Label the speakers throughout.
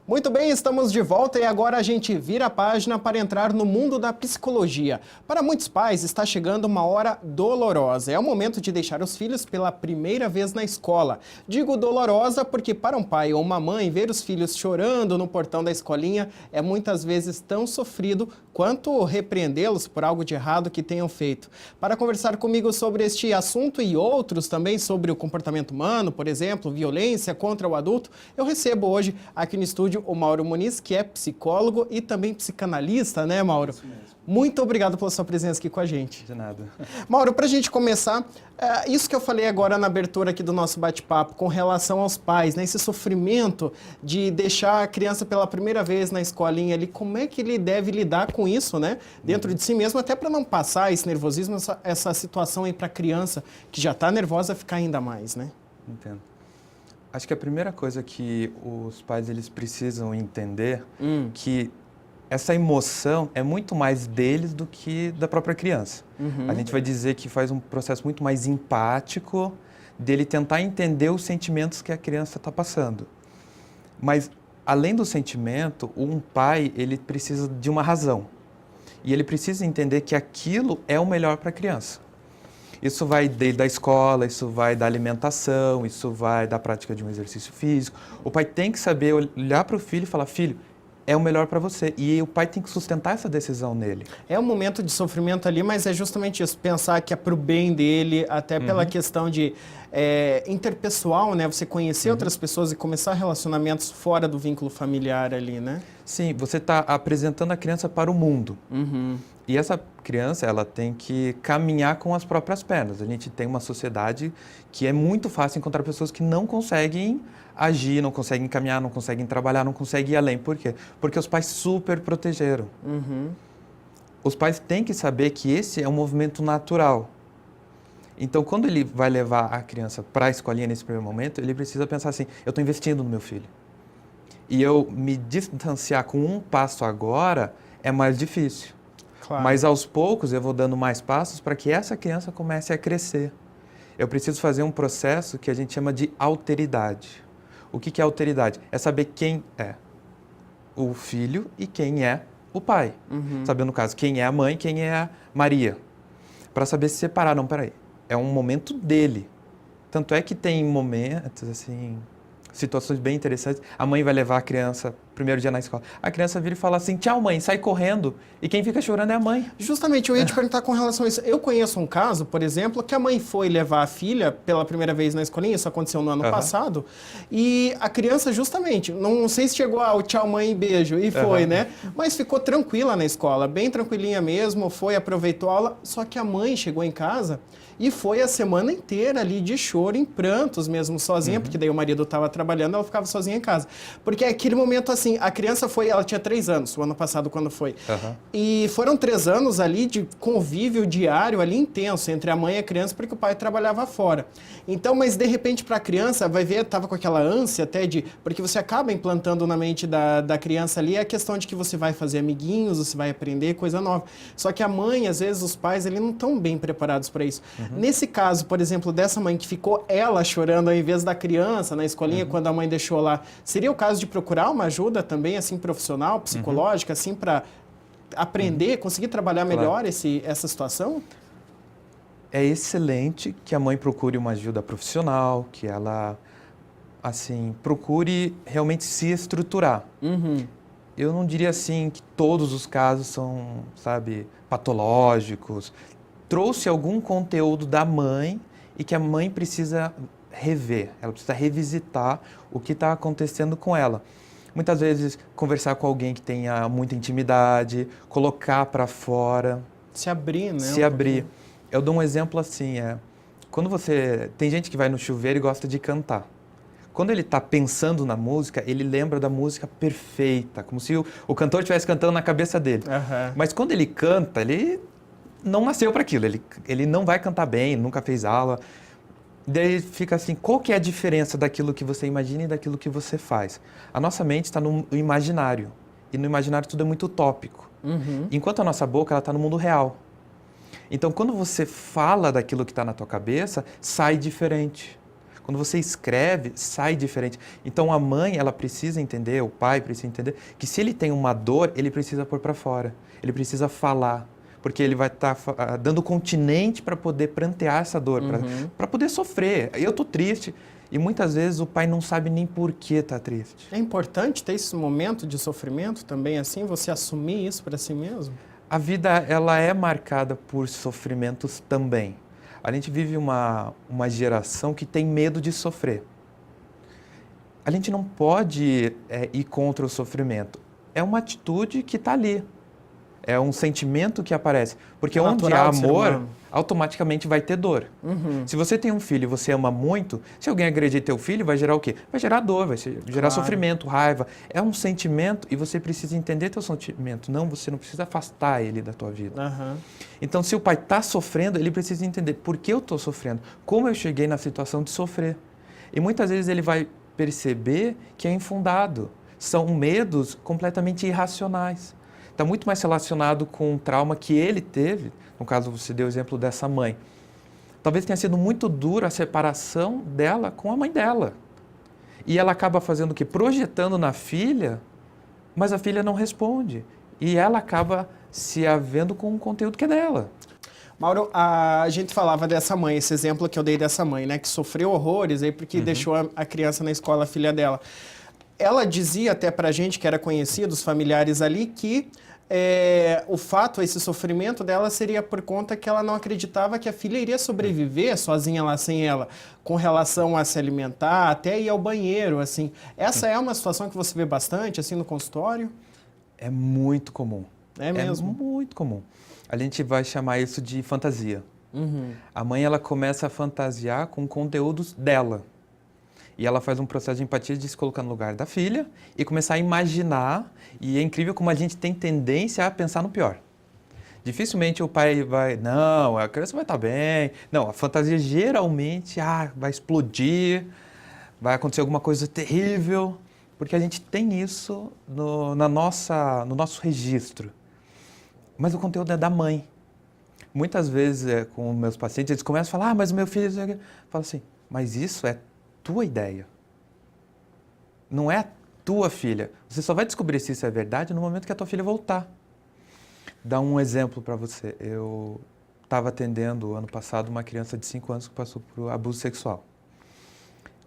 Speaker 1: Muito bem, estamos de volta e agora a gente vira a página para entrar no mundo da psicologia. Para muitos pais está chegando uma hora dolorosa. É o momento de deixar os filhos pela primeira vez na escola. Digo dolorosa porque para um pai ou uma mãe ver os filhos chorando no portão da escolinha é muitas vezes tão sofrido quanto repreendê-los por algo de errado que tenham feito. Para conversar comigo sobre este assunto e outros também sobre o comportamento humano, por exemplo, violência contra o adulto, eu recebo hoje aqui no estúdio o Mauro Muniz, que é psicólogo e também psicanalista, né, Mauro?
Speaker 2: Isso mesmo.
Speaker 1: Muito obrigado pela sua presença aqui com a gente.
Speaker 2: De nada.
Speaker 1: Mauro, para a gente começar, isso que eu falei agora na abertura aqui do nosso bate-papo com relação aos pais, né, esse sofrimento de deixar a criança pela primeira vez na escolinha ali, como é que ele deve lidar com isso, né, dentro de si mesmo, até para não passar esse nervosismo, essa situação aí para a criança que já está nervosa ficar ainda mais, né?
Speaker 2: Entendo. Acho que a primeira coisa que os pais eles precisam entender que essa emoção é muito mais deles do que da própria criança. A gente vai dizer que faz um processo muito mais empático dele tentar entender os sentimentos que a criança está passando. Mas, além do sentimento, um pai ele precisa de uma razão. E ele precisa entender que aquilo é o melhor para a criança. Isso vai desde a escola, isso vai da alimentação, isso vai da prática de um exercício físico. O pai tem que saber olhar para o filho e falar, filho, é o melhor para você. E o pai tem que sustentar essa decisão nele.
Speaker 1: É um momento de sofrimento ali, mas é justamente isso, pensar que é para o bem dele, até pela questão de interpessoal, né? Você conhecer outras pessoas e começar relacionamentos fora do vínculo familiar ali, né?
Speaker 2: Sim, você está apresentando a criança para o mundo. E essa criança, ela tem que caminhar com as próprias pernas. A gente tem uma sociedade que é muito fácil encontrar pessoas que não conseguem agir, não conseguem caminhar, não conseguem trabalhar, não conseguem ir além. Por quê? Porque os pais super protegeram. Os pais têm que saber que esse é um movimento natural. Então, quando ele vai levar a criança para a escolinha nesse primeiro momento, ele precisa pensar assim, eu estou investindo no meu filho. E eu me distanciar com um passo agora é mais difícil.
Speaker 1: Claro.
Speaker 2: Mas aos poucos eu vou dando mais passos para que essa criança comece a crescer. Eu preciso fazer um processo que a gente chama de alteridade. O que é alteridade? É saber quem é o filho e quem é o pai. Saber, no caso, quem é a mãe, quem é a Maria. Para saber se separar. Não, peraí. É um momento dele. Tanto é que tem momentos, assim, situações bem interessantes. A mãe vai levar a criança, primeiro dia na escola. A criança vira e fala assim, tchau mãe, sai correndo. E quem fica chorando é a mãe.
Speaker 1: Justamente, eu ia te perguntar com relação a isso. Eu conheço um caso, por exemplo, que a mãe foi levar a filha pela primeira vez na escolinha, isso aconteceu no ano passado, e a criança justamente, não sei se chegou ao tchau mãe e beijo, e foi, né? Mas ficou tranquila na escola, bem tranquilinha mesmo, foi, aproveitou a aula, só que a mãe chegou em casa e foi a semana inteira ali de choro, em prantos mesmo, sozinha, porque daí o marido estava trabalhando, ela ficava sozinha em casa. Porque aquele momento assim, a criança foi, ela tinha 3 anos, o ano passado quando foi. E foram 3 anos ali de convívio diário ali intenso entre a mãe e a criança, porque o pai trabalhava fora. Então, mas de repente para a criança, vai ver, estava com aquela ânsia até de, porque você acaba implantando na mente da criança ali a questão de que você vai fazer amiguinhos, você vai aprender coisa nova. Só que a mãe, às vezes os pais, eles não estão bem preparados para isso. Nesse caso, por exemplo, dessa mãe que ficou ela chorando ao invés da criança na escolinha quando a mãe deixou lá, seria o caso de procurar uma ajuda também, assim, profissional, psicológica, assim, para aprender, conseguir trabalhar melhor essa situação?
Speaker 2: É excelente que a mãe procure uma ajuda profissional, que ela, assim, procure realmente se estruturar. Eu não diria, assim, que todos os casos são, sabe, patológicos. Trouxe algum conteúdo da mãe e que a mãe precisa rever, ela precisa revisitar o que está acontecendo com ela. Muitas vezes, conversar com alguém que tenha muita intimidade, colocar para fora.
Speaker 1: Se abrir, né?
Speaker 2: Se abrir. Eu dou um exemplo assim, quando você... Tem gente que vai no chuveiro e gosta de cantar. Quando ele está pensando na música, ele lembra da música perfeita, como se o cantor estivesse cantando na cabeça dele. Mas quando ele canta, ele não nasceu para aquilo, ele não vai cantar bem, nunca fez aula. Daí fica assim, qual que é a diferença daquilo que você imagina e daquilo que você faz? A nossa mente está no imaginário, e no imaginário tudo é muito utópico. Enquanto a nossa boca está no mundo real. Então, quando você fala daquilo que está na tua cabeça, sai diferente. Quando você escreve, sai diferente. Então a mãe, ela precisa entender, o pai precisa entender, que se ele tem uma dor, ele precisa pôr para fora. Ele precisa falar. Porque ele vai estar dando continente para poder prantear essa dor, para poder sofrer. Eu estou triste. E muitas vezes o pai não sabe nem por que está triste.
Speaker 1: É importante ter esse momento de sofrimento também, assim, você assumir isso para si mesmo?
Speaker 2: A vida, ela é marcada por sofrimentos também. A gente vive uma geração que tem medo de sofrer. A gente não pode ir contra o sofrimento. É uma atitude que está ali. É um sentimento que aparece. Porque onde há amor, automaticamente vai ter dor. Se você tem um filho e você ama muito, se alguém agredir teu filho, vai gerar o quê? Vai gerar dor, vai gerar sofrimento, raiva. É um sentimento e você precisa entender teu sentimento. Não, você não precisa afastar ele da tua vida. Então, se o pai está sofrendo, ele precisa entender por que eu estou sofrendo, como eu cheguei na situação de sofrer. E muitas vezes ele vai perceber que é infundado. São medos completamente irracionais. Está muito mais relacionado com um trauma que ele teve, no caso você deu o exemplo dessa mãe. Talvez tenha sido muito dura a separação dela com a mãe dela. E ela acaba fazendo o quê? Projetando na filha, mas a filha não responde. E ela acaba se havendo com um conteúdo que é dela.
Speaker 1: Mauro, a gente falava dessa mãe, esse exemplo que eu dei dessa mãe, né, que sofreu horrores aí porque deixou a criança na escola, a filha dela. Ela dizia até pra gente, que era conhecido, os familiares ali, que o fato, esse sofrimento dela seria por conta que ela não acreditava que a filha iria sobreviver sozinha lá sem ela, com relação a se alimentar, até ir ao banheiro, assim. Essa é uma situação que você vê bastante, assim, no consultório?
Speaker 2: É muito comum.
Speaker 1: É mesmo?
Speaker 2: É muito comum. A gente vai chamar isso de fantasia. A mãe, ela começa a fantasiar com conteúdos dela. E ela faz um processo de empatia de se colocar no lugar da filha e começar a imaginar. E é incrível como a gente tem tendência a pensar no pior. Dificilmente o pai vai, não, a criança vai estar bem. Não, a fantasia geralmente, vai explodir, vai acontecer alguma coisa terrível. Porque a gente tem isso no nosso registro. Mas o conteúdo é da mãe. Muitas vezes, com meus pacientes, eles começam a falar, mas o meu filho... Eu falo assim, mas isso é tua ideia. Não é a tua filha. Você só vai descobrir se isso é verdade no momento que a tua filha voltar. Dá um exemplo para você. Eu estava atendendo, ano passado, uma criança de 5 anos que passou por abuso sexual.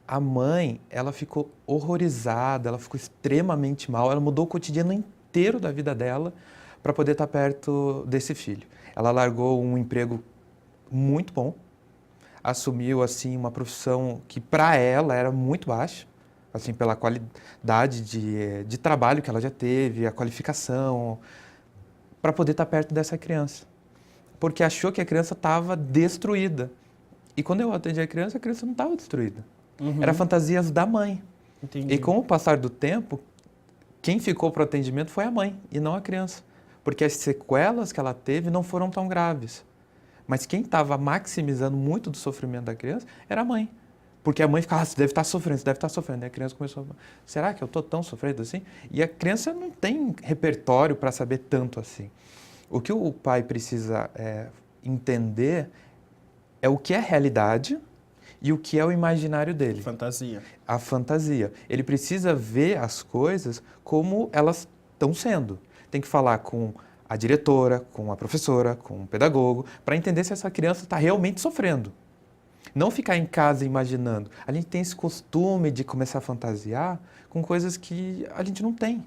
Speaker 2: A mãe, ela ficou horrorizada, ela ficou extremamente mal, ela mudou o cotidiano inteiro da vida dela para poder estar perto desse filho. Ela largou um emprego muito bom, assumiu assim uma profissão que para ela era muito baixa, assim pela qualidade de trabalho que ela já teve, a qualificação, para poder estar perto dessa criança, porque achou que a criança estava destruída. E quando eu atendi a criança não estava destruída. Era fantasias da mãe.
Speaker 1: Entendi.
Speaker 2: E com o passar do tempo, quem ficou para o atendimento foi a mãe e não a criança, porque as sequelas que ela teve não foram tão graves. Mas quem estava maximizando muito do sofrimento da criança era a mãe. Porque a mãe ficava, você deve estar sofrendo, você deve estar sofrendo. E a criança começou a será que eu estou tão sofrendo assim? E a criança não tem repertório para saber tanto assim. O que o pai precisa entender é o que é realidade e o que é o imaginário dele.
Speaker 1: Fantasia.
Speaker 2: A fantasia. Ele precisa ver as coisas como elas estão sendo. Tem que falar com a diretora, com a professora, com o pedagogo, para entender se essa criança está realmente sofrendo. Não ficar em casa imaginando. A gente tem esse costume de começar a fantasiar com coisas que a gente não tem.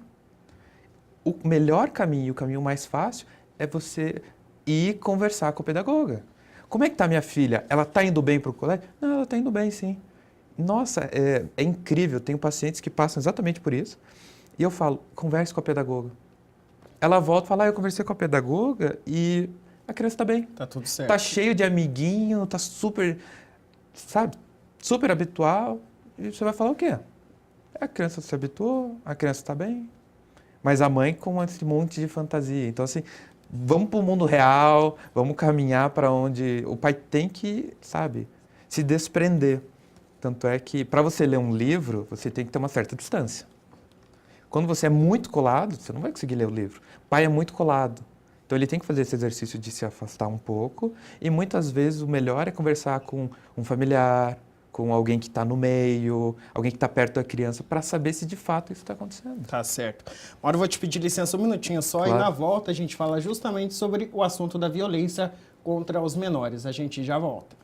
Speaker 2: O melhor caminho, o caminho mais fácil, é você ir conversar com o pedagoga. Como é que está minha filha? Ela está indo bem para o colégio? Não, ela está indo bem, sim. Nossa, é incrível. Tenho pacientes que passam exatamente por isso. E eu falo, converse com a pedagoga. Ela volta e fala, eu conversei com a pedagoga e a criança está bem.
Speaker 1: Está tudo certo.
Speaker 2: Está cheio de amiguinho, está super, sabe, super habitual. E você vai falar o quê? A criança se habituou, a criança está bem. Mas a mãe com esse monte de fantasia. Então, assim, vamos para o mundo real, vamos caminhar para onde o pai tem que, sabe, se desprender. Tanto é que, para você ler um livro, você tem que ter uma certa distância. Quando você é muito colado, você não vai conseguir ler o livro. O pai é muito colado. Então, ele tem que fazer esse exercício de se afastar um pouco. E, muitas vezes, o melhor é conversar com um familiar, com alguém que está no meio, alguém que está perto da criança, para saber se de fato isso está acontecendo.
Speaker 1: Tá certo. Agora eu vou te pedir licença um minutinho só,
Speaker 2: Claro.
Speaker 1: e na volta a gente fala justamente sobre o assunto da violência contra os menores. A gente já volta.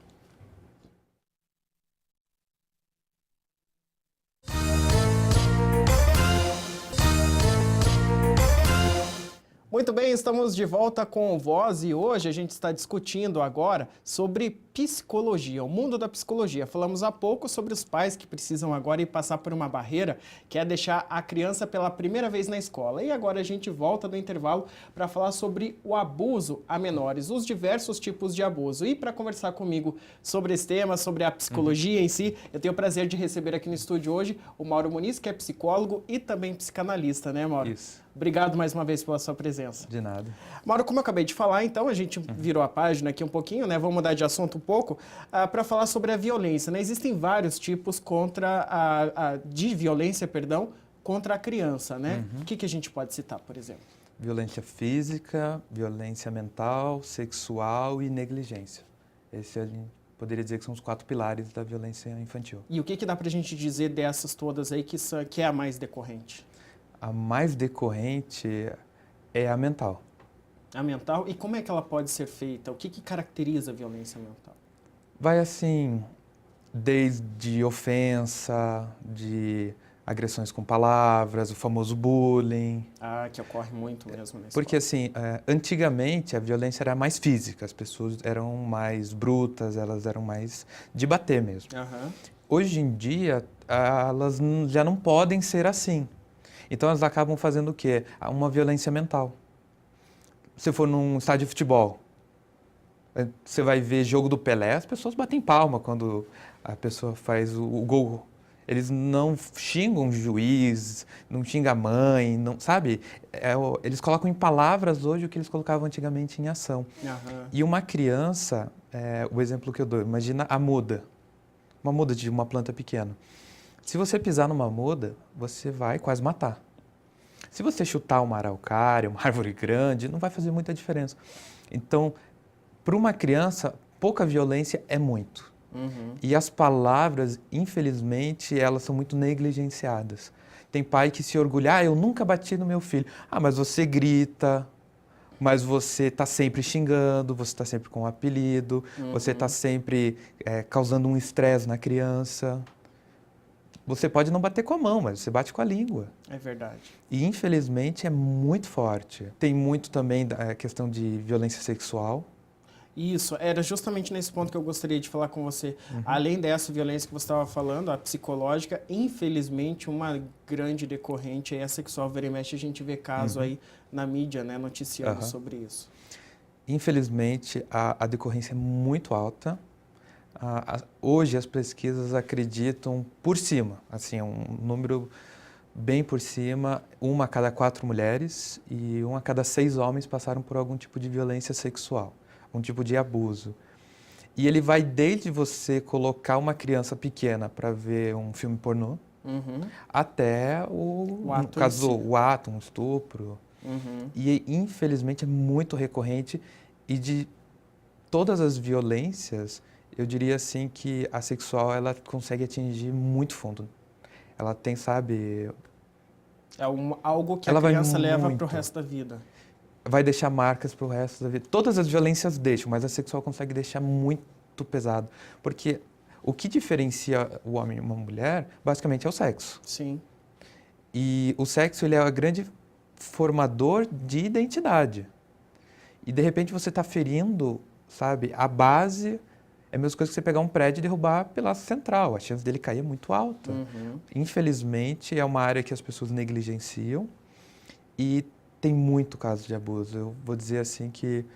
Speaker 1: Muito bem, estamos de volta com o Voz e hoje a gente está discutindo agora sobre psicologia, o mundo da psicologia. Falamos há pouco sobre os pais que precisam agora ir passar por uma barreira, que é deixar a criança pela primeira vez na escola. E agora a gente volta do intervalo para falar sobre o abuso a menores, os diversos tipos de abuso. E para conversar comigo sobre esse tema, sobre a psicologia em si, eu tenho o prazer de receber aqui no estúdio hoje o Mauro Muniz, que é psicólogo e também psicanalista, né, Mauro?
Speaker 2: Isso.
Speaker 1: Obrigado mais uma vez pela sua presença.
Speaker 2: De nada.
Speaker 1: Mauro, como eu acabei de falar, então, a gente virou a página aqui um pouquinho, né? Vamos mudar de assunto um pouco, para falar sobre a violência, né? Existem vários tipos de violência, contra a criança, né? O que a gente pode citar, por exemplo?
Speaker 2: Violência física, violência mental, sexual e negligência. Esse a gente poderia dizer que são os 4 pilares da violência infantil.
Speaker 1: E o que dá para a gente dizer dessas todas aí que é a mais decorrente?
Speaker 2: A mais decorrente é a mental.
Speaker 1: A mental? E como é que ela pode ser feita? O que caracteriza a violência mental?
Speaker 2: Vai assim, desde ofensa, de agressões com palavras, o famoso bullying.
Speaker 1: Ah, que ocorre muito mesmo na escola.
Speaker 2: Porque assim, antigamente a violência era mais física, as pessoas eram mais brutas, elas eram mais de bater mesmo.
Speaker 1: Aham.
Speaker 2: Hoje em dia, elas já não podem ser assim. Então elas acabam fazendo o quê? Uma violência mental. Se for num estádio de futebol, você vai ver jogo do Pelé, as pessoas batem palma quando a pessoa faz o gol. Eles não xingam o juiz, não xingam a mãe, não, sabe? Eles colocam em palavras hoje o que eles colocavam antigamente em ação.
Speaker 1: Aham.
Speaker 2: E uma criança, o exemplo que eu dou, imagina a muda, uma muda de uma planta pequena. Se você pisar numa muda, você vai quase matar. Se você chutar uma araucária, uma árvore grande, não vai fazer muita diferença. Então, para uma criança, pouca violência é muito. E as palavras, infelizmente, elas são muito negligenciadas. Tem pai que se orgulha, eu nunca bati no meu filho. Mas você grita, mas você está sempre xingando, você está sempre com um apelido, você está sempre causando um estresse na criança. Você pode não bater com a mão, mas você bate com a língua.
Speaker 1: É verdade.
Speaker 2: E, infelizmente, é muito forte. Tem muito também a questão de violência sexual.
Speaker 1: Isso, era justamente nesse ponto que eu gostaria de falar com você. Além dessa violência que você estava falando, a psicológica, infelizmente, uma grande decorrente é a sexual. Vira e mexe, a gente vê caso aí na mídia, né, noticiando sobre isso.
Speaker 2: Infelizmente, a decorrência é muito alta. Hoje, as pesquisas acreditam por cima, assim, um número bem por cima, 1 a cada 4 mulheres e 1 a cada 6 homens passaram por algum tipo de violência sexual, um tipo de abuso. E ele vai desde você colocar uma criança pequena para ver um filme pornô, até
Speaker 1: O ato
Speaker 2: no caso, o ato, um estupro. E, infelizmente, é muito recorrente e de todas as violências, eu diria assim que a sexual ela consegue atingir muito fundo. Ela tem, sabe...
Speaker 1: É algo que
Speaker 2: ela
Speaker 1: a criança leva
Speaker 2: muito.
Speaker 1: para o resto da vida.
Speaker 2: Vai deixar marcas para o resto da vida. Todas as violências deixam, mas a sexual consegue deixar muito pesado. Porque o que diferencia o homem e uma mulher, basicamente, é o sexo.
Speaker 1: Sim.
Speaker 2: E o sexo ele é o grande formador de identidade. E, de repente, você está ferindo, sabe, a base... É a mesma coisa que você pegar um prédio e derrubar pela central. A chance dele cair é muito alta. Infelizmente, é uma área que as pessoas negligenciam e tem muito caso de abuso. Eu vou dizer assim que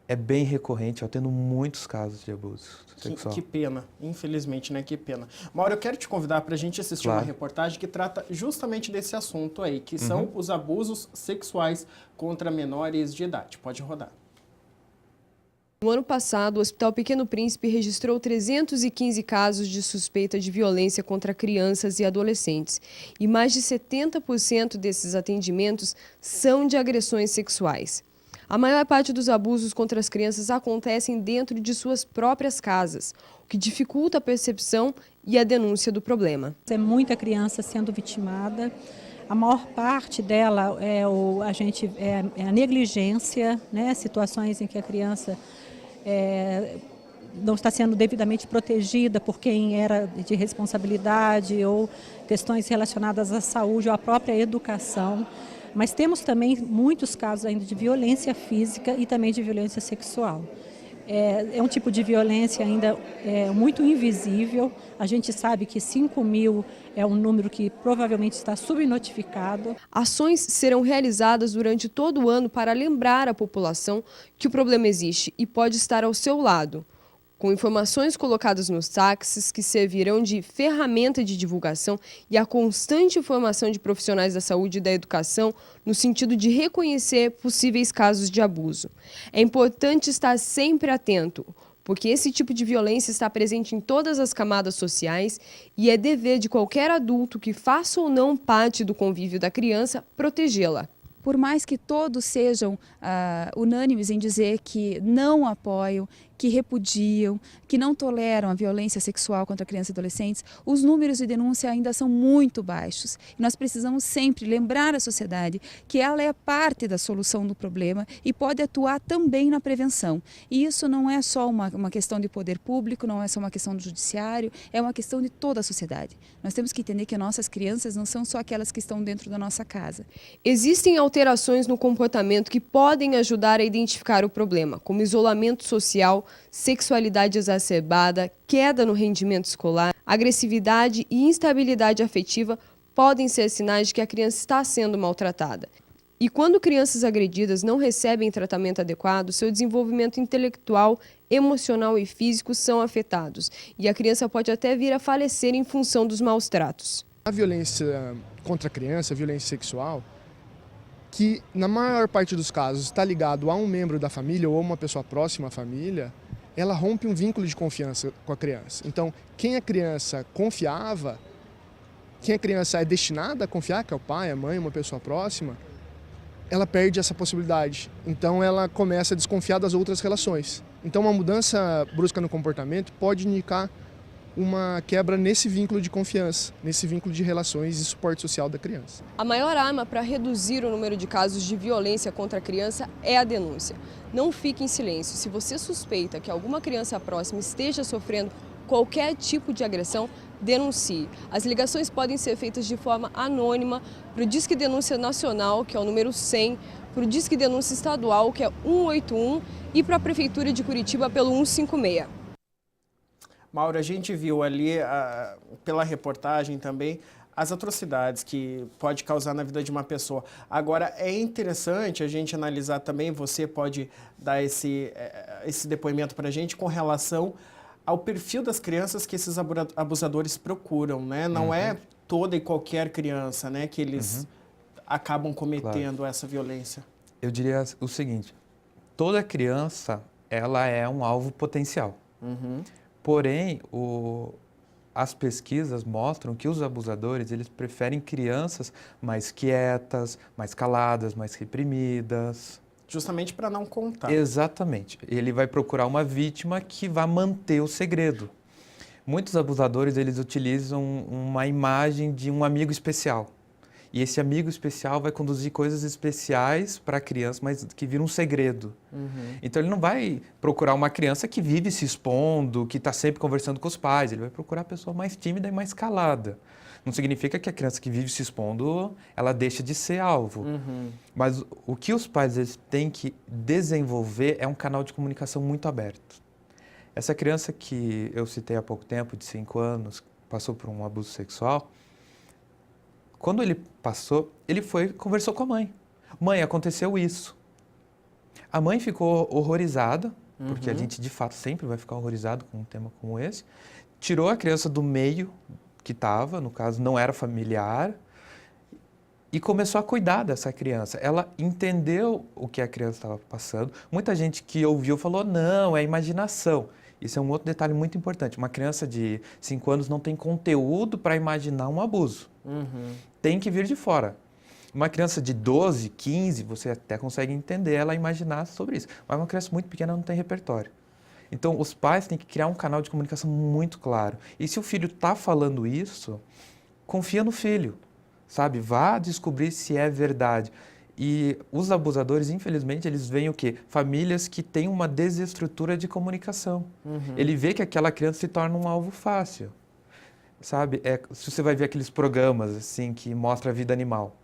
Speaker 2: é bem recorrente, eu tendo muitos casos de abuso sexual.
Speaker 1: Que pena, infelizmente, né? Que pena. Mauro, eu quero te convidar para a gente assistir uma reportagem que trata justamente desse assunto aí, que são os abusos sexuais contra menores de idade. Pode rodar.
Speaker 3: No ano passado, o Hospital Pequeno Príncipe registrou 315 casos de suspeita de violência contra crianças e adolescentes. E mais de 70% desses atendimentos são de agressões sexuais. A maior parte dos abusos contra as crianças acontecem dentro de suas próprias casas, o que dificulta a percepção e a denúncia do problema.
Speaker 4: É muita criança sendo vitimada. A maior parte dela é a negligência, né? Situações em que a criança não está sendo devidamente protegida por quem era de responsabilidade ou questões relacionadas à saúde ou à própria educação. Mas temos também muitos casos ainda de violência física e também de violência sexual. É um tipo de violência ainda muito invisível. A gente sabe que 5.000 é um número que provavelmente está subnotificado.
Speaker 3: Ações serão realizadas durante todo o ano para lembrar a população que o problema existe e pode estar ao seu lado, com informações colocadas nos táxis que servirão de ferramenta de divulgação e a constante informação de profissionais da saúde e da educação no sentido de reconhecer possíveis casos de abuso. É importante estar sempre atento, porque esse tipo de violência está presente em todas as camadas sociais e é dever de qualquer adulto que faça ou não parte do convívio da criança protegê-la.
Speaker 5: Por mais que todos sejam unânimes em dizer que não apoiam, que repudiam, que não toleram a violência sexual contra crianças e adolescentes, os números de denúncia ainda são muito baixos. E nós precisamos sempre lembrar à sociedade que ela é parte da solução do problema e pode atuar também na prevenção. E isso não é só uma questão de poder público, não é só uma questão do judiciário, é uma questão de toda a sociedade. Nós temos que entender que nossas crianças não são só aquelas que estão dentro da nossa casa.
Speaker 3: Existem alterações no comportamento que podem ajudar a identificar o problema, como isolamento social, sexualidade exacerbada, queda no rendimento escolar, agressividade e instabilidade afetiva podem ser sinais de que a criança está sendo maltratada. E quando crianças agredidas não recebem tratamento adequado, seu desenvolvimento intelectual, emocional e físico são afetados, e a criança pode até vir a falecer em função dos maus tratos.
Speaker 6: A violência contra a criança, a violência sexual, que na maior parte dos casos está ligado a um membro da família ou a uma pessoa próxima à família, ela rompe um vínculo de confiança com a criança. Então, quem a criança confiava, quem a criança é destinada a confiar, que é o pai, a mãe, uma pessoa próxima, ela perde essa possibilidade. Então, ela começa a desconfiar das outras relações. Então, uma mudança brusca no comportamento pode indicar uma quebra nesse vínculo de confiança, nesse vínculo de relações e suporte social da criança.
Speaker 3: A maior arma para reduzir o número de casos de violência contra a criança é a denúncia. Não fique em silêncio. Se você suspeita que alguma criança próxima esteja sofrendo qualquer tipo de agressão, denuncie. As ligações podem ser feitas de forma anônima para o Disque Denúncia Nacional, que é o número 100, para o Disque Denúncia Estadual, que é 181, e para a Prefeitura de Curitiba pelo 156.
Speaker 1: Mauro, a gente viu ali, pela reportagem também, as atrocidades que pode causar na vida de uma pessoa. Agora, é interessante a gente analisar também, você pode dar esse depoimento para a gente com relação ao perfil das crianças que esses abusadores procuram, né? Não é toda e qualquer criança, né, que eles acabam cometendo essa violência.
Speaker 2: Eu diria o seguinte, toda criança, ela é um alvo potencial. Porém, as pesquisas mostram que os abusadores, eles preferem crianças mais quietas, mais caladas, mais reprimidas.
Speaker 1: Justamente para não contar.
Speaker 2: Exatamente. Ele vai procurar uma vítima que vai manter o segredo. Muitos abusadores, eles utilizam uma imagem de um amigo especial. E esse amigo especial vai conduzir coisas especiais para a criança, mas que vira um segredo. Então, ele não vai procurar uma criança que vive se expondo, que está sempre conversando com os pais. Ele vai procurar a pessoa mais tímida e mais calada. Não significa que a criança que vive se expondo, ela deixa de ser alvo. Mas o que os pais eles têm que desenvolver é um canal de comunicação muito aberto. Essa criança que eu citei há pouco tempo, de 5 anos, passou por um abuso sexual, quando ele passou, ele conversou com a mãe. Mãe, aconteceu isso. A mãe ficou horrorizada, porque a gente de fato sempre vai ficar horrorizado com um tema como esse. Tirou a criança do meio que estava, no caso não era familiar, e começou a cuidar dessa criança. Ela entendeu o que a criança estava passando. Muita gente que ouviu falou, não, é imaginação. Isso é um outro detalhe muito importante. Uma criança de 5 anos não tem conteúdo para imaginar um abuso. Tem que vir de fora. Uma criança de 12, 15, você até consegue entender ela imaginar sobre isso. Mas uma criança muito pequena não tem repertório. Então, os pais têm que criar um canal de comunicação muito claro. E se o filho está falando isso, confia no filho, sabe? Vá descobrir se é verdade. E os abusadores, infelizmente, eles veem o quê? Famílias que têm uma desestrutura de comunicação. Ele vê que aquela criança se torna um alvo fácil, sabe? Se você vai ver aqueles programas assim que mostra a vida animal,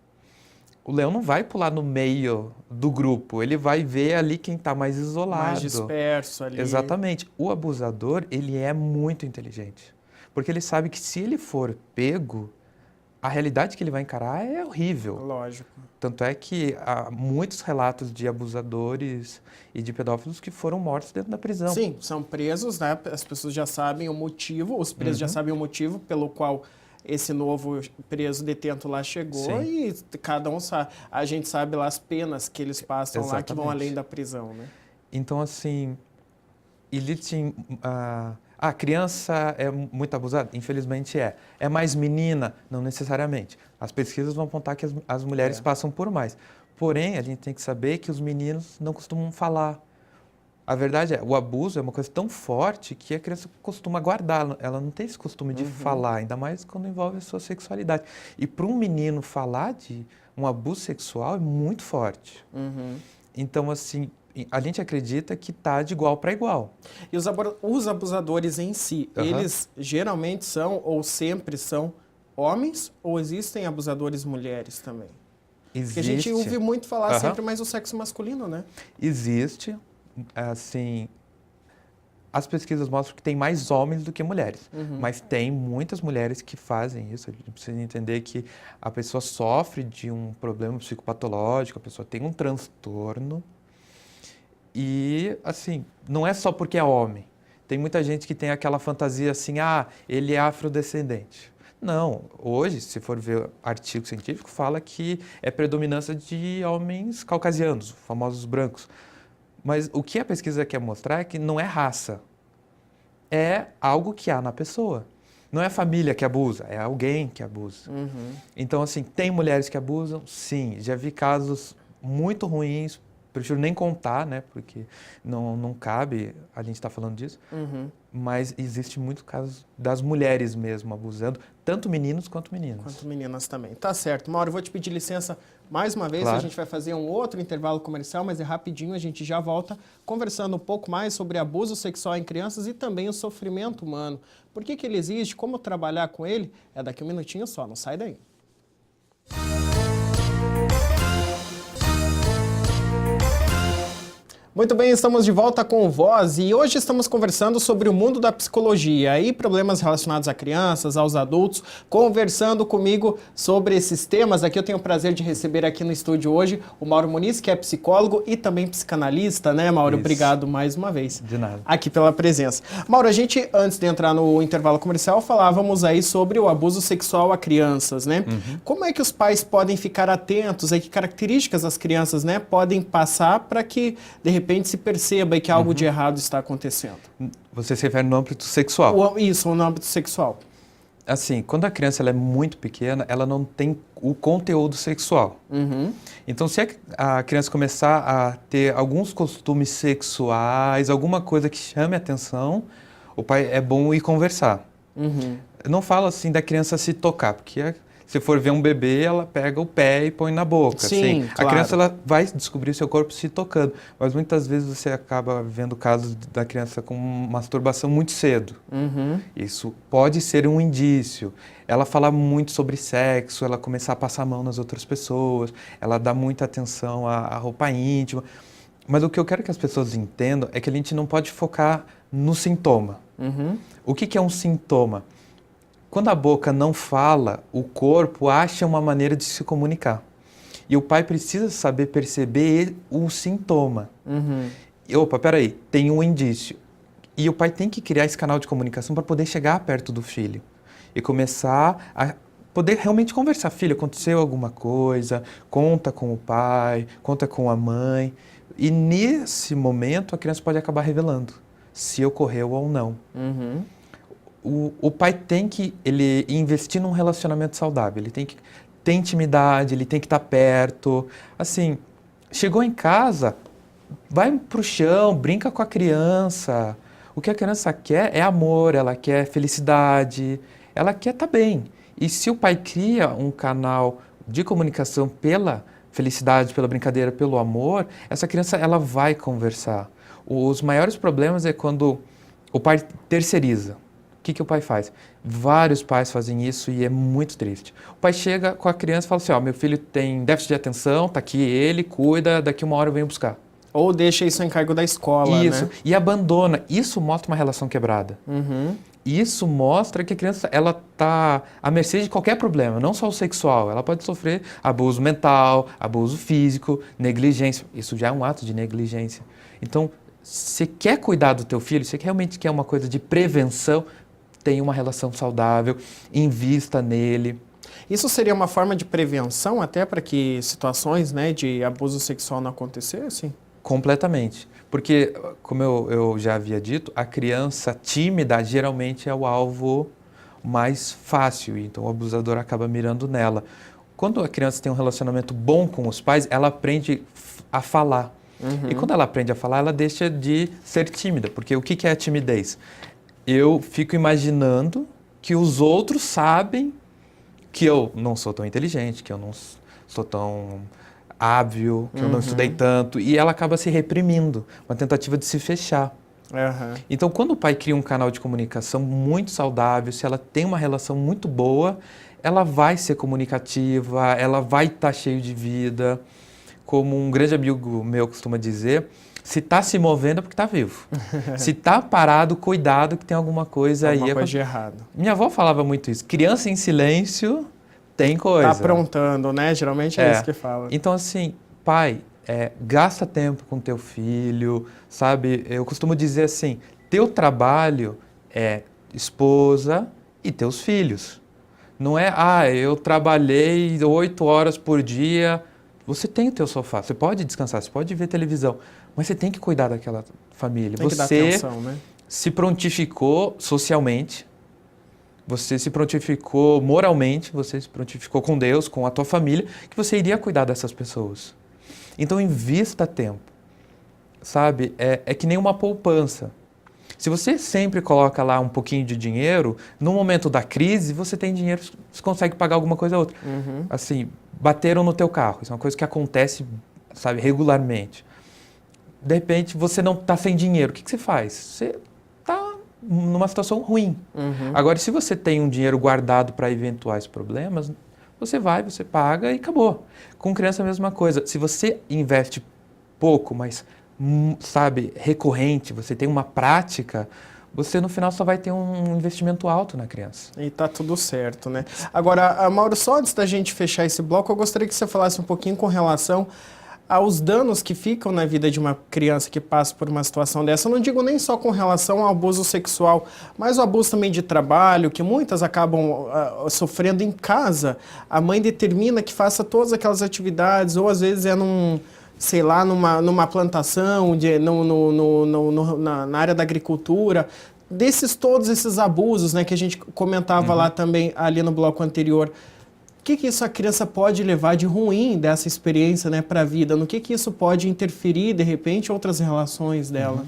Speaker 2: o leão não vai pular no meio do grupo, ele vai ver ali quem está mais isolado.
Speaker 1: Mais disperso ali.
Speaker 2: Exatamente. O abusador, ele é muito inteligente, porque ele sabe que se ele for pego, a realidade que ele vai encarar é horrível.
Speaker 1: Lógico.
Speaker 2: Tanto é que há muitos relatos de abusadores e de pedófilos que foram mortos dentro da prisão.
Speaker 1: Sim, são presos, né? As pessoas já sabem o motivo, os presos já sabem o motivo pelo qual esse novo preso detento lá chegou.
Speaker 2: Sim.
Speaker 1: E cada um sabe. A gente sabe lá as penas que eles passam lá que vão
Speaker 2: Exatamente.
Speaker 1: além da prisão, né?
Speaker 2: Então, assim, a criança é muito abusada? Infelizmente é. É mais menina? Não necessariamente. As pesquisas vão apontar que as mulheres passam por mais. Porém, a gente tem que saber que os meninos não costumam falar. A verdade é, o abuso é uma coisa tão forte que a criança costuma guardar. Ela não tem esse costume de falar, ainda mais quando envolve a sua sexualidade. E para um menino falar de um abuso sexual é muito forte. Então, assim, a gente acredita que está de igual para igual.
Speaker 1: E os abusadores em si, eles geralmente são ou sempre são homens ou existem abusadores mulheres também?
Speaker 2: Existe.
Speaker 1: Porque a gente ouve muito falar sempre mais o sexo masculino, né?
Speaker 2: Existe, assim, as pesquisas mostram que tem mais homens do que mulheres, mas tem muitas mulheres que fazem isso. A gente precisa entender que a pessoa sofre de um problema psicopatológico, a pessoa tem um transtorno e, assim, não é só porque é homem. Tem muita gente que tem aquela fantasia assim, ele é afrodescendente. Não, hoje, se for ver artigo científico, fala que é predominância de homens caucasianos, famosos brancos. Mas o que a pesquisa quer mostrar é que não é raça, é algo que há na pessoa. Não é a família que abusa, é alguém que abusa. Então, assim, tem mulheres que abusam? Sim, já vi casos muito ruins, prefiro nem contar, né, porque não cabe a gente estar falando disso, mas existe muito casos das mulheres mesmo abusando, tanto meninos quanto meninas.
Speaker 1: Quanto meninas também. Tá certo. Mauro, eu vou te pedir licença mais uma vez,
Speaker 2: Claro.
Speaker 1: A gente vai fazer um outro intervalo comercial, mas é rapidinho, a gente já volta conversando um pouco mais sobre abuso sexual em crianças e também o sofrimento humano. Por que ele existe, como trabalhar com ele? É daqui um minutinho só, não sai daí. Muito bem, estamos de volta com o Voz e hoje estamos conversando sobre o mundo da psicologia e problemas relacionados a crianças, aos adultos. Conversando comigo sobre esses temas, aqui eu tenho o prazer de receber aqui no estúdio hoje o Mauro Muniz, que é psicólogo e também psicanalista, né, Mauro?
Speaker 2: Isso.
Speaker 1: Obrigado mais uma vez.
Speaker 2: De nada.
Speaker 1: Aqui pela presença. Mauro, a gente, antes de entrar no intervalo comercial, falávamos aí sobre o abuso sexual a crianças, né? Como é que os pais podem ficar atentos aí, que características as crianças, né, podem passar para que, de repente, se perceba que algo de errado está acontecendo?
Speaker 2: Você se refere no âmbito sexual?
Speaker 1: Isso, no âmbito sexual.
Speaker 2: Assim, quando a criança ela é muito pequena, ela não tem o conteúdo sexual. Então, se a criança começar a ter alguns costumes sexuais, alguma coisa que chame a atenção, o pai é bom ir conversar. Eu não falo assim da criança se tocar, porque se for ver um bebê, ela pega o pé e põe na boca.
Speaker 1: Sim,
Speaker 2: assim.
Speaker 1: claro.
Speaker 2: A criança ela vai descobrir seu corpo se tocando, mas muitas vezes você acaba vendo casos da criança com masturbação muito cedo. Isso pode ser um indício. Ela fala muito sobre sexo, ela começar a passar a mão nas outras pessoas, ela dá muita atenção à roupa íntima. Mas o que eu quero que as pessoas entendam é que a gente não pode focar no sintoma. O que é um sintoma? Quando a boca não fala, o corpo acha uma maneira de se comunicar. E o pai precisa saber perceber o sintoma. Opa, peraí, tem um indício. E o pai tem que criar esse canal de comunicação para poder chegar perto do filho. E começar a poder realmente conversar. Filho, aconteceu alguma coisa? Conta com o pai, conta com a mãe. E nesse momento a criança pode acabar revelando se ocorreu ou não. O pai tem que investir num relacionamento saudável, ele tem que ter intimidade, ele tem que estar perto. Assim, chegou em casa, vai pro chão, brinca com a criança, O que a criança quer é amor, ela quer felicidade, ela quer estar bem. E se o pai cria um canal de comunicação pela felicidade, pela brincadeira, pelo amor, essa criança ela vai conversar. Os maiores problemas é quando o pai terceiriza. O que o pai faz? Vários pais fazem isso e é muito triste. O pai chega com a criança e fala assim, ó, meu filho tem déficit de atenção, tá aqui ele, cuida, daqui uma hora eu venho buscar.
Speaker 1: Ou deixa isso em cargo da escola,
Speaker 2: isso,
Speaker 1: né?
Speaker 2: E abandona. Isso mostra uma relação quebrada. Isso mostra que a criança ela está à mercê de qualquer problema, não só o sexual. Ela pode sofrer abuso mental, abuso físico, negligência. Isso já é um ato de negligência. Então, se quer cuidar do teu filho, se realmente quer uma coisa de prevenção, tenha uma relação saudável, invista nele.
Speaker 1: Isso seria uma forma de prevenção até para que situações, né, de abuso sexual não acontecessem?
Speaker 2: Completamente. Porque, como eu já havia dito, a criança tímida geralmente é o alvo mais fácil, então o abusador acaba mirando nela. Quando a criança tem um relacionamento bom com os pais, ela aprende a falar. E quando ela aprende a falar, ela deixa de ser tímida. Porque o que é a timidez? Eu fico imaginando que os outros sabem que eu não sou tão inteligente, que eu não sou tão hábil, que eu não estudei tanto, e ela acaba se reprimindo, uma tentativa de se fechar. Então, quando o pai cria um canal de comunicação muito saudável, se ela tem uma relação muito boa, ela vai ser comunicativa, ela vai estar cheia de vida. Como um grande amigo meu costuma dizer, se está se movendo é porque está vivo. Se está parado, cuidado que tem alguma coisa aí.
Speaker 1: Alguma coisa de errado.
Speaker 2: Minha avó falava muito isso, criança em silêncio tem coisa.
Speaker 1: Tá aprontando, né? Geralmente é isso que fala.
Speaker 2: Então, assim, pai, gasta tempo com teu filho, sabe? Eu costumo dizer assim, teu trabalho é esposa e teus filhos. Não é, eu trabalhei 8 horas por dia. Você tem o teu sofá, você pode descansar, você pode ver televisão, mas você tem que cuidar daquela família.
Speaker 1: Tem que dar atenção, né?
Speaker 2: Se prontificou socialmente, você se prontificou moralmente, você se prontificou com Deus, com a tua família, que você iria cuidar dessas pessoas. Então, invista tempo, sabe? É que nem uma poupança. Se você sempre coloca lá um pouquinho de dinheiro, no momento da crise, você tem dinheiro, você consegue pagar alguma coisa ou outra. Assim, bateram no teu carro, isso é uma coisa que acontece, sabe, regularmente. De repente, você não está sem dinheiro, o que você faz? Você está numa situação ruim. Agora, se você tem um dinheiro guardado para eventuais problemas, você vai, você paga e acabou. Com criança é a mesma coisa. Se você investe pouco, mas, sabe, recorrente, você tem uma prática, você no final só vai ter um investimento alto na criança.
Speaker 1: E tá tudo certo, né? Agora, Mauro, só antes da gente fechar esse bloco, eu gostaria que você falasse um pouquinho com relação aos danos que ficam na vida de uma criança que passa por uma situação dessa. Eu não digo nem só com relação ao abuso sexual, mas o abuso também de trabalho, que muitas acabam sofrendo em casa. A mãe determina que faça todas aquelas atividades, ou às vezes é sei lá, numa plantação, na área da agricultura. Todos esses abusos, né, que a gente comentava lá também, ali no bloco anterior, o que isso a criança pode levar de ruim dessa experiência, né, para a vida? No que isso pode interferir, de repente, outras relações dela?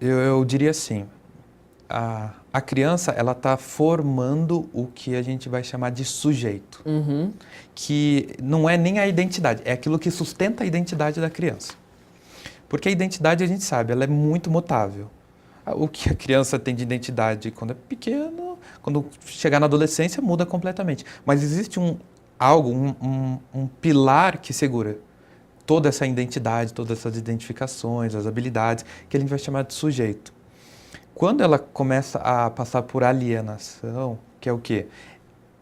Speaker 2: Eu diria assim, a criança ela está formando o que a gente vai chamar de sujeito, que não é nem a identidade, é aquilo que sustenta a identidade da criança. Porque a identidade, a gente sabe, ela é muito mutável. O que a criança tem de identidade quando é pequeno, quando chegar na adolescência, muda completamente. Mas existe um pilar que segura toda essa identidade, todas essas identificações, as habilidades, que a gente vai chamar de sujeito. Quando ela começa a passar por alienação, que é o quê?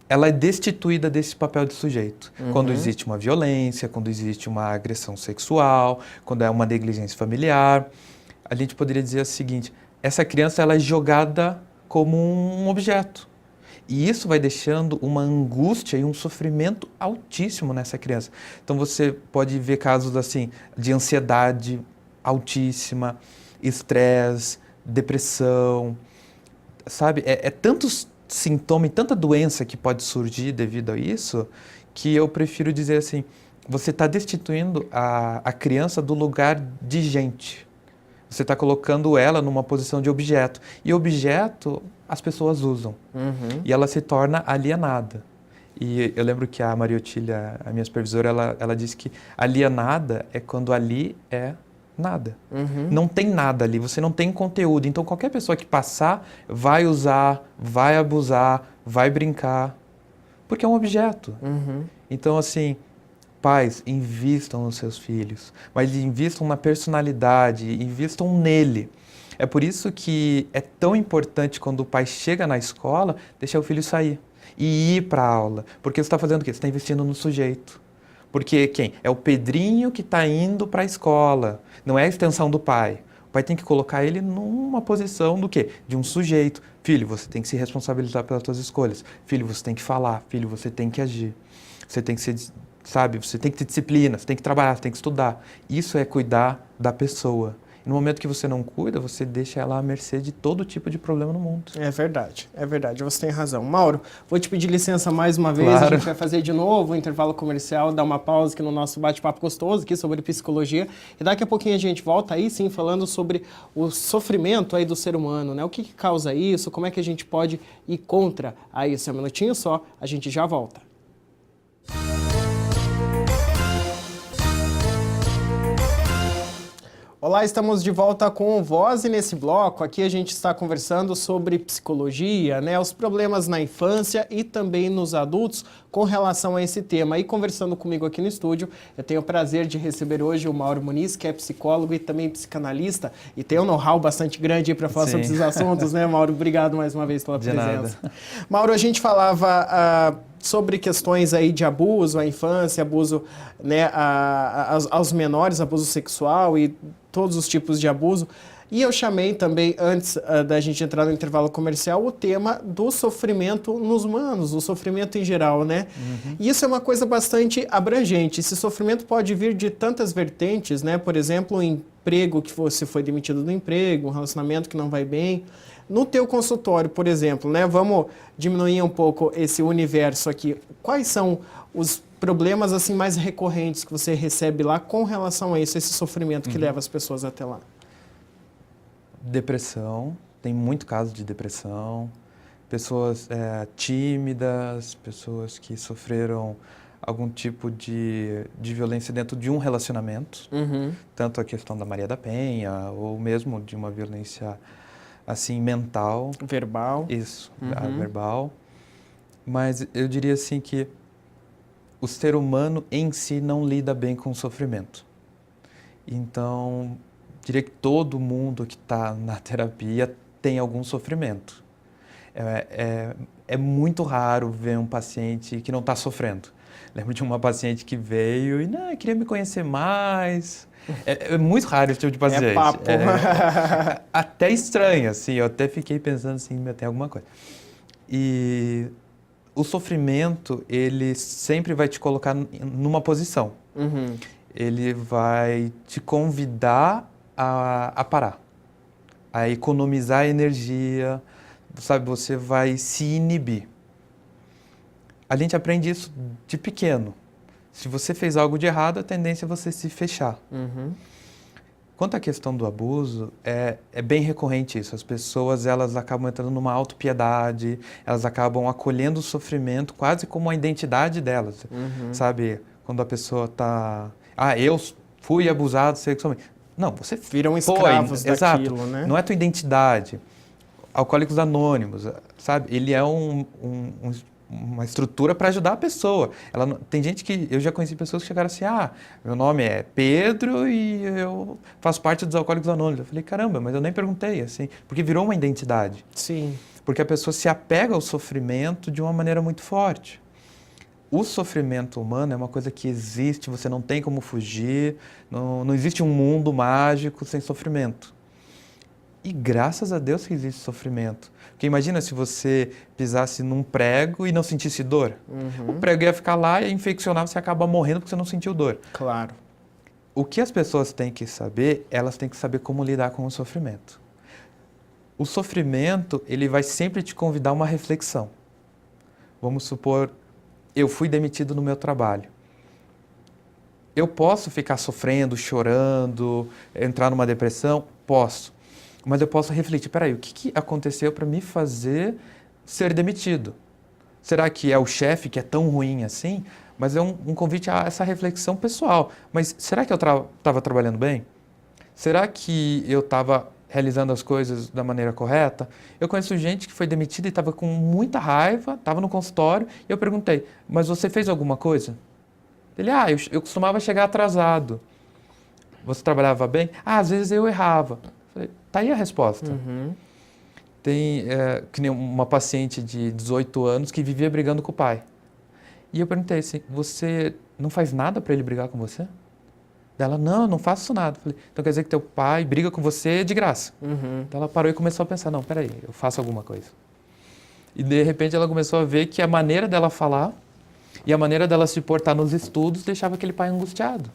Speaker 2: Ela é destituída desse papel de sujeito. Quando existe uma violência, quando existe uma agressão sexual, quando é uma negligência familiar, a gente poderia dizer o seguinte, essa criança ela é jogada como um objeto. E isso vai deixando uma angústia e um sofrimento altíssimo nessa criança. Então você pode ver casos assim de ansiedade altíssima, estresse, depressão, sabe? É tantos sintomas e tanta doença que pode surgir devido a isso, que eu prefiro dizer assim, você está destituindo a criança do lugar de gente. Você está colocando ela numa posição de objeto. E objeto as pessoas usam. E ela se torna alienada. E eu lembro que a Maria Otília, a minha supervisora, ela disse que alienada é quando ali é nada. Não tem nada ali, você não tem conteúdo. Então qualquer pessoa que passar vai usar, vai abusar, vai brincar, porque é um objeto. Então assim, pais, invistam nos seus filhos, mas invistam na personalidade, invistam nele. É por isso que é tão importante quando o pai chega na escola, deixar o filho sair e ir para a aula. Porque você está fazendo o quê? Você está investindo no sujeito. Porque quem? É o Pedrinho que está indo para a escola, não é a extensão do pai. O pai tem que colocar ele numa posição do quê? De um sujeito. Filho, você tem que se responsabilizar pelas suas escolhas. Filho, você tem que falar. Filho, você tem que agir. Você tem que ser, sabe? Você tem que ter disciplina, você tem que trabalhar, você tem que estudar. Isso é cuidar da pessoa. No momento que você não cuida, você deixa ela à mercê de todo tipo de problema no mundo.
Speaker 1: É verdade, você tem razão. Mauro, vou te pedir licença mais uma vez,
Speaker 2: Claro.
Speaker 1: A gente vai fazer de novo o intervalo comercial, dar uma pausa aqui no nosso bate-papo gostoso aqui sobre psicologia, e daqui a pouquinho a gente volta aí sim falando sobre o sofrimento aí do ser humano, né? O que causa isso, como é que a gente pode ir contra a isso. É um minutinho só, a gente já volta. Olá, estamos de volta com o Voz e nesse bloco aqui a gente está conversando sobre psicologia, né, os problemas na infância e também nos adultos com relação a esse tema. E conversando comigo aqui no estúdio, eu tenho o prazer de receber hoje o Mauro Muniz, que é psicólogo e também psicanalista e tem um know-how bastante grande para falar sobre esses assuntos, né, Mauro? Obrigado mais uma vez pela presença.
Speaker 2: Nada.
Speaker 1: Mauro, a gente falava sobre questões aí de abuso à infância, abuso, né, aos menores, abuso sexual e todos os tipos de abuso. E eu chamei também, antes da gente entrar no intervalo comercial, o tema do sofrimento nos humanos, o sofrimento em geral, né? E isso é uma coisa bastante abrangente. Esse sofrimento pode vir de tantas vertentes, né? Por exemplo, um emprego que você foi demitido do emprego, um relacionamento que não vai bem. No teu consultório, por exemplo, né? Vamos diminuir um pouco esse universo aqui. Quais são os problemas assim mais recorrentes que você recebe lá com relação a isso, esse sofrimento que leva as pessoas até lá?
Speaker 2: Depressão, tem muito caso de depressão, pessoas tímidas, pessoas que sofreram algum tipo de violência dentro de um relacionamento, tanto a questão da Maria da Penha, ou mesmo de uma violência assim mental.
Speaker 1: Verbal.
Speaker 2: Isso, verbal. Mas eu diria assim que o ser humano em si não lida bem com o sofrimento. Então, diria que todo mundo que está na terapia tem algum sofrimento. É muito raro ver um paciente que não está sofrendo. Lembro de uma paciente que veio e não, queria me conhecer mais. É muito raro esse tipo de paciente.
Speaker 1: É papo.
Speaker 2: Até estranho, assim. Eu até fiquei pensando assim, tem alguma coisa. E o sofrimento, ele sempre vai te colocar numa posição. Ele vai te convidar a parar, a economizar energia, sabe? Você vai se inibir. A gente aprende isso de pequeno. Se você fez algo de errado, a tendência é você se fechar. Quanto à questão do abuso, é bem recorrente isso. As pessoas, elas acabam entrando numa autopiedade, elas acabam acolhendo o sofrimento quase como a identidade delas, sabe? Quando a pessoa está... eu fui abusado sexualmente. Não, você
Speaker 1: viram escravos daquilo,
Speaker 2: exato,
Speaker 1: né?
Speaker 2: Não é tua identidade. Alcoólicos Anônimos, sabe? Ele é uma estrutura para ajudar a pessoa. Tem gente que... Eu já conheci pessoas que chegaram assim, meu nome é Pedro e eu faço parte dos Alcoólicos Anônimos. Eu falei, caramba, mas eu nem perguntei, assim, porque virou uma identidade.
Speaker 1: Sim.
Speaker 2: Porque a pessoa se apega ao sofrimento de uma maneira muito forte. O sofrimento humano é uma coisa que existe, você não tem como fugir, não existe um mundo mágico sem sofrimento. E graças a Deus que existe sofrimento. Porque imagina se você pisasse num prego e não sentisse dor. O prego ia ficar lá e infeccionar, você acaba morrendo porque você não sentiu dor.
Speaker 1: Claro.
Speaker 2: O que as pessoas têm que saber, elas têm que saber como lidar com o sofrimento. O sofrimento, ele vai sempre te convidar a uma reflexão. Vamos supor, eu fui demitido no meu trabalho. Eu posso ficar sofrendo, chorando, entrar numa depressão? Posso. Mas eu posso refletir, peraí, o que aconteceu para me fazer ser demitido? Será que é o chefe que é tão ruim assim? Mas é um convite a essa reflexão pessoal. Mas será que eu estava trabalhando bem? Será que eu estava realizando as coisas da maneira correta? Eu conheço gente que foi demitida e estava com muita raiva, estava no consultório, e eu perguntei, mas você fez alguma coisa? Ele, eu costumava chegar atrasado. Você trabalhava bem? Às vezes eu errava. Falei, tá aí a resposta. Tem que nem uma paciente de 18 anos que vivia brigando com o pai. E eu perguntei assim, você não faz nada para ele brigar com você? Ela, não, eu não faço nada. Falei, então quer dizer que teu pai briga com você de graça. Então ela parou e começou a pensar, não, peraí, eu faço alguma coisa. E de repente ela começou a ver que a maneira dela falar e a maneira dela se portar nos estudos deixava aquele pai angustiado.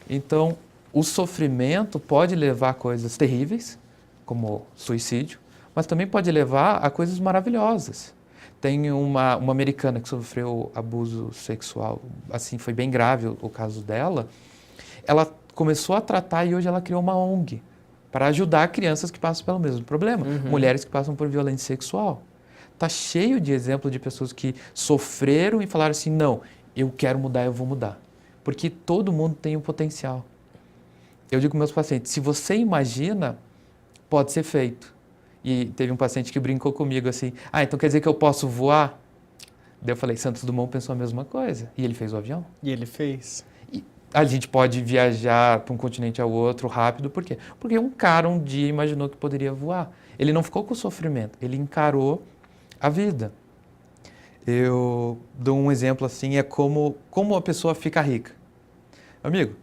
Speaker 2: Então, o sofrimento pode levar a coisas terríveis, como suicídio, mas também pode levar a coisas maravilhosas. Tem uma americana que sofreu abuso sexual, assim, foi bem grave o caso dela. Ela começou a tratar e hoje ela criou uma ONG para ajudar crianças que passam pelo mesmo problema, mulheres que passam por violência sexual. Está cheio de exemplos de pessoas que sofreram e falaram assim, não, eu quero mudar, eu vou mudar. Porque todo mundo tem um potencial. Eu digo para meus pacientes, se você imagina, pode ser feito. E teve um paciente que brincou comigo assim, então quer dizer que eu posso voar? Daí eu falei, Santos Dumont pensou a mesma coisa. E ele fez o avião.
Speaker 1: E ele fez.
Speaker 2: E a gente pode viajar para um continente ao outro rápido, por quê? Porque um cara um dia imaginou que poderia voar. Ele não ficou com sofrimento, ele encarou a vida. Eu dou um exemplo assim, é como a pessoa fica rica. Amigo,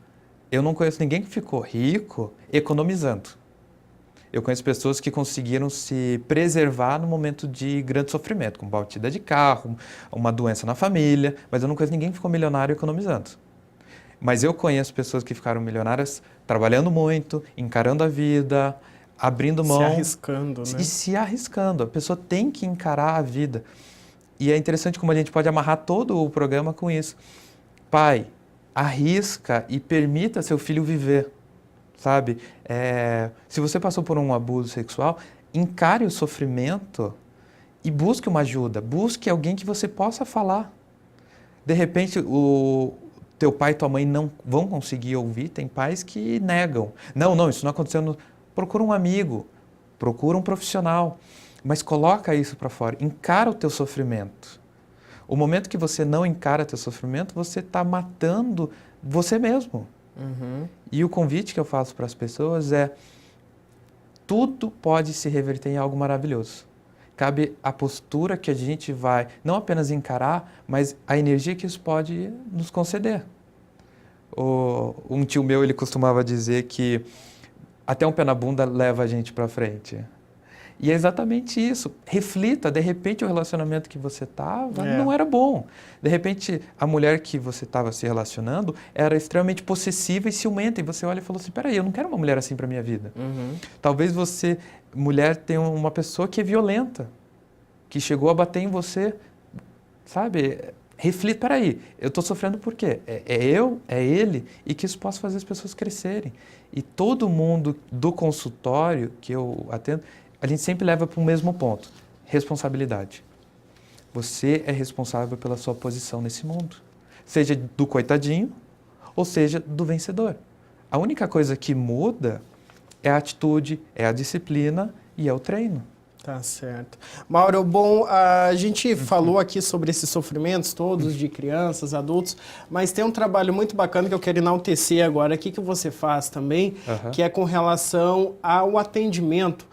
Speaker 2: eu não conheço ninguém que ficou rico economizando. Eu conheço pessoas que conseguiram se preservar no momento de grande sofrimento, como batida de carro, uma doença na família, mas eu não conheço ninguém que ficou milionário economizando. Mas eu conheço pessoas que ficaram milionárias trabalhando muito, encarando a vida, abrindo mão.
Speaker 1: Se arriscando, né?
Speaker 2: E se arriscando. A pessoa tem que encarar a vida. E é interessante como a gente pode amarrar todo o programa com isso. Pai, arrisca e permita seu filho viver. Sabe? Se você passou por um abuso sexual, encare o sofrimento e busque uma ajuda. Busque alguém que você possa falar. De repente, o teu pai e tua mãe não vão conseguir ouvir. Tem pais que negam. Não, isso não aconteceu. Procura um amigo, procura um profissional. Mas coloca isso para fora. Encara o teu sofrimento. O momento que você não encara teu sofrimento, você está matando você mesmo. E o convite que eu faço para as pessoas é tudo pode se reverter em algo maravilhoso. Cabe a postura que a gente vai não apenas encarar, mas a energia que isso pode nos conceder. Um tio meu, ele costumava dizer que até um pé na bunda leva a gente para frente. E é exatamente isso. Reflita, de repente o relacionamento que você estava não era bom. De repente a mulher que você estava se relacionando era extremamente possessiva e ciumenta. E você olha e fala assim, peraí, eu não quero uma mulher assim para minha vida. Talvez você, mulher, tenha uma pessoa que é violenta, que chegou a bater em você, sabe? Reflita, peraí, eu estou sofrendo por quê? É ele, e que isso possa fazer as pessoas crescerem. E todo mundo do consultório que eu atendo, a gente sempre leva para o mesmo ponto, responsabilidade. Você é responsável pela sua posição nesse mundo, seja do coitadinho ou seja do vencedor. A única coisa que muda é a atitude, é a disciplina e é o treino.
Speaker 1: Tá certo. Mauro, bom, a gente falou aqui sobre esses sofrimentos todos de crianças, adultos, mas tem um trabalho muito bacana que eu quero enaltecer agora aqui que você faz também, que é com relação ao atendimento.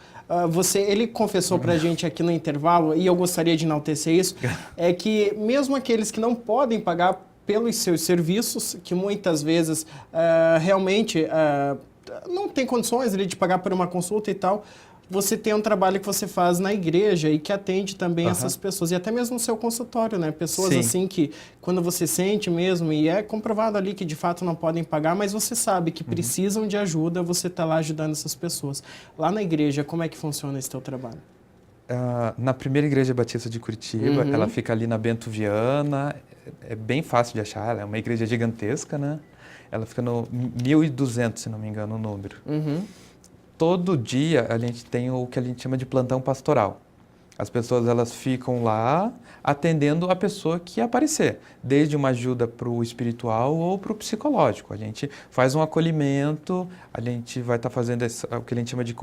Speaker 1: Ele confessou para a gente aqui no intervalo, e eu gostaria de enaltecer isso, é que mesmo aqueles que não podem pagar pelos seus serviços, que muitas vezes realmente não tem condições de pagar por uma consulta e tal, você tem um trabalho que você faz na igreja e que atende também essas pessoas, e até mesmo no seu consultório, né? Pessoas assim que, quando você sente mesmo, e é comprovado ali que de fato não podem pagar, mas você sabe que precisam de ajuda, você está lá ajudando essas pessoas. Lá na igreja, como é que funciona esse teu trabalho?
Speaker 2: Na primeira igreja batista de Curitiba, ela fica ali na Bento Viana, é bem fácil de achar, ela é uma igreja gigantesca, né? Ela fica no 1.200, se não me engano, o número. todo dia a gente tem o que a gente chama de plantão pastoral. As pessoas elas ficam lá atendendo a pessoa que aparecer, desde uma ajuda para o espiritual ou para o psicológico. A gente faz um acolhimento, a gente vai estar fazendo o que a gente chama de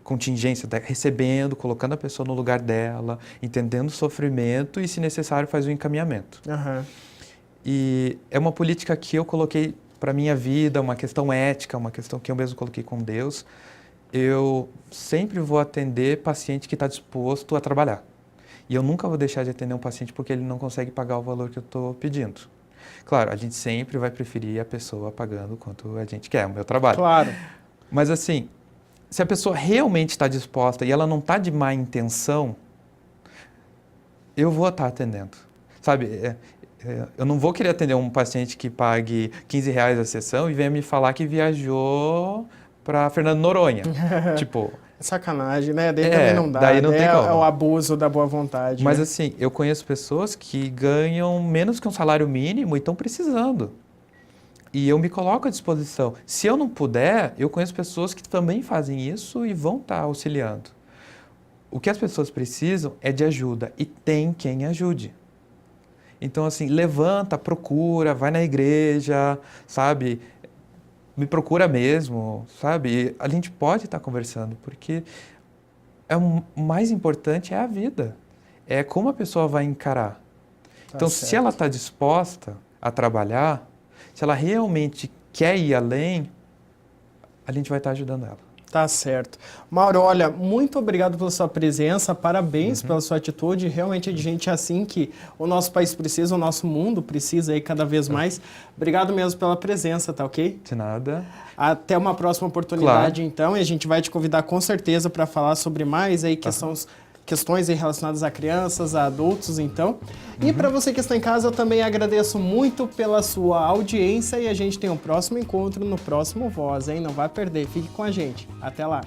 Speaker 2: contingência, recebendo, colocando a pessoa no lugar dela, entendendo o sofrimento e, se necessário, faz o encaminhamento.
Speaker 1: Aham.
Speaker 2: E é uma política que eu coloquei para a minha vida, uma questão ética, uma questão que eu mesmo coloquei com Deus. Eu sempre vou atender paciente que está disposto a trabalhar. E eu nunca vou deixar de atender um paciente porque ele não consegue pagar o valor que eu estou pedindo. Claro, a gente sempre vai preferir a pessoa pagando quanto a gente quer, é o meu trabalho.
Speaker 1: Claro.
Speaker 2: Mas assim, se a pessoa realmente está disposta e ela não está de má intenção, eu vou estar atendendo. Sabe, eu não vou querer atender um paciente que pague R$15 a sessão e venha me falar que viajou para Fernando Noronha. Tipo...
Speaker 1: Sacanagem, né? Daí também não dá.
Speaker 2: Daí não tem como.
Speaker 1: É o abuso da boa vontade.
Speaker 2: Mas
Speaker 1: né?
Speaker 2: assim, eu conheço pessoas que ganham menos que um salário mínimo e estão precisando. E eu me coloco à disposição. Se eu não puder, eu conheço pessoas que também fazem isso e vão estar auxiliando. O que as pessoas precisam é de ajuda e tem quem ajude. Então, assim, levanta, procura, vai na igreja, sabe? Me procura mesmo, sabe? A gente pode estar conversando, porque o mais importante é a vida. É como a pessoa vai encarar. Então, se ela está disposta a trabalhar, se ela realmente quer ir além, a gente vai estar ajudando ela.
Speaker 1: Tá certo. Mauro, olha, muito obrigado pela sua presença, parabéns pela sua atitude, realmente é de gente assim que o nosso país precisa, o nosso mundo precisa aí cada vez mais. Obrigado mesmo pela presença, tá ok?
Speaker 2: De nada.
Speaker 1: Até uma próxima oportunidade,
Speaker 2: Claro.
Speaker 1: então, e a gente vai te convidar com certeza para falar sobre mais aí questões aí relacionadas a crianças, a adultos, então. E para você que está em casa, eu também agradeço muito pela sua audiência e a gente tem um próximo encontro no próximo Voz, hein? Não vai perder, fique com a gente. Até lá!